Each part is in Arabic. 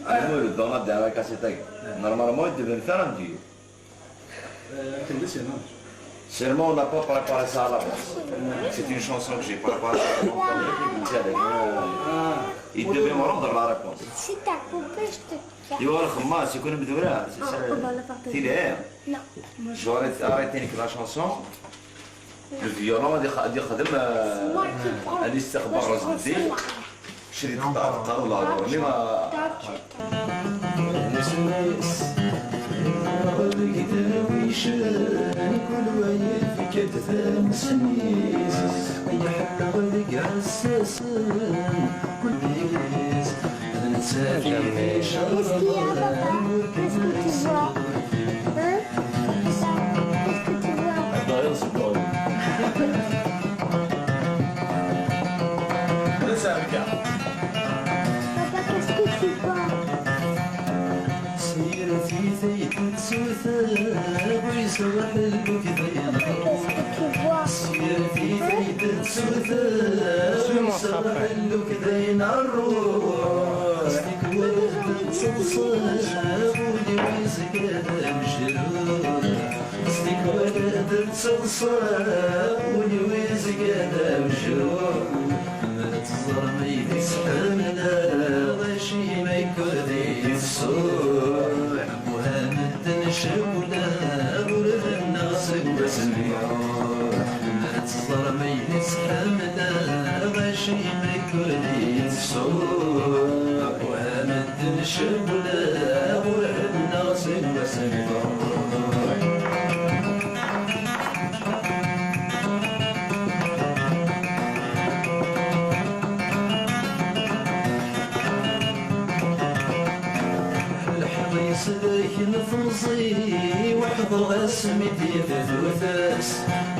المهم dans la dernière cassette normalement il devait me faire un duo. Seulement on n'a pas préparé ça à la base. C'est une chanson que j'ai préparée à mon il devait me rendre la réponse. Si t'as coupé, je te casse. يقول الخماس يكون بدورها تيلي Non. j'aurais arrêté la chanson le violon غادي يخدم الاستخبار الجدي شريت الطار ولا اللي ما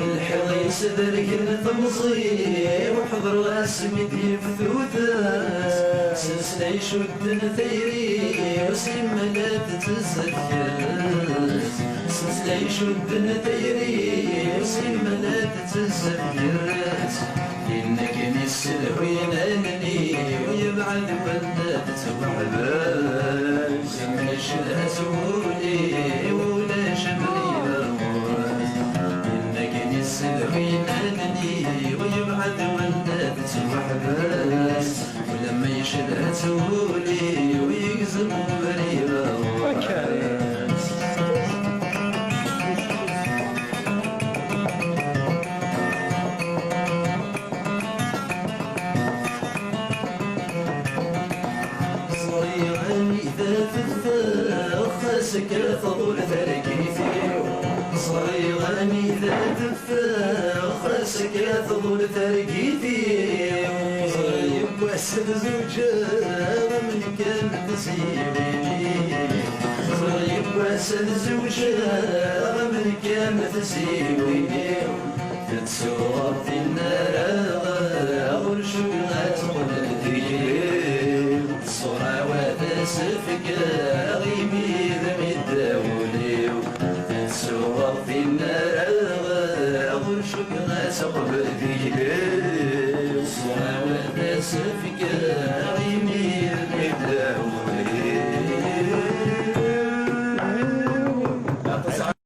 الحضيس ذرك الطمصي وحضر اسمي في ثوثاس سلسلة يشد ثيري وسلم لا تتسكر سلسلة يشد ثيري وسلم لا تتسكر إنك نسل وينانني ويبعد ولا تتوعباس إنك شلها سهولي ولا شمري وينادني ويبعد ولا تسمح بس ولما يشلها تولي ويقزم بريبة وكاس صغيرة إذا تثار خاسك فضل ثركيتي صغيرة إذا تثار خاسك تظل ترقيتي صغير وحسب زوجها من كان تسيبيني صغير وحسب زوجها من كان تسيبيني تتصور في النار ورشوقها تقول الدين صورة وتسفك غيبي ذم الدولي تتصور في النار ورشوقها تقول الدين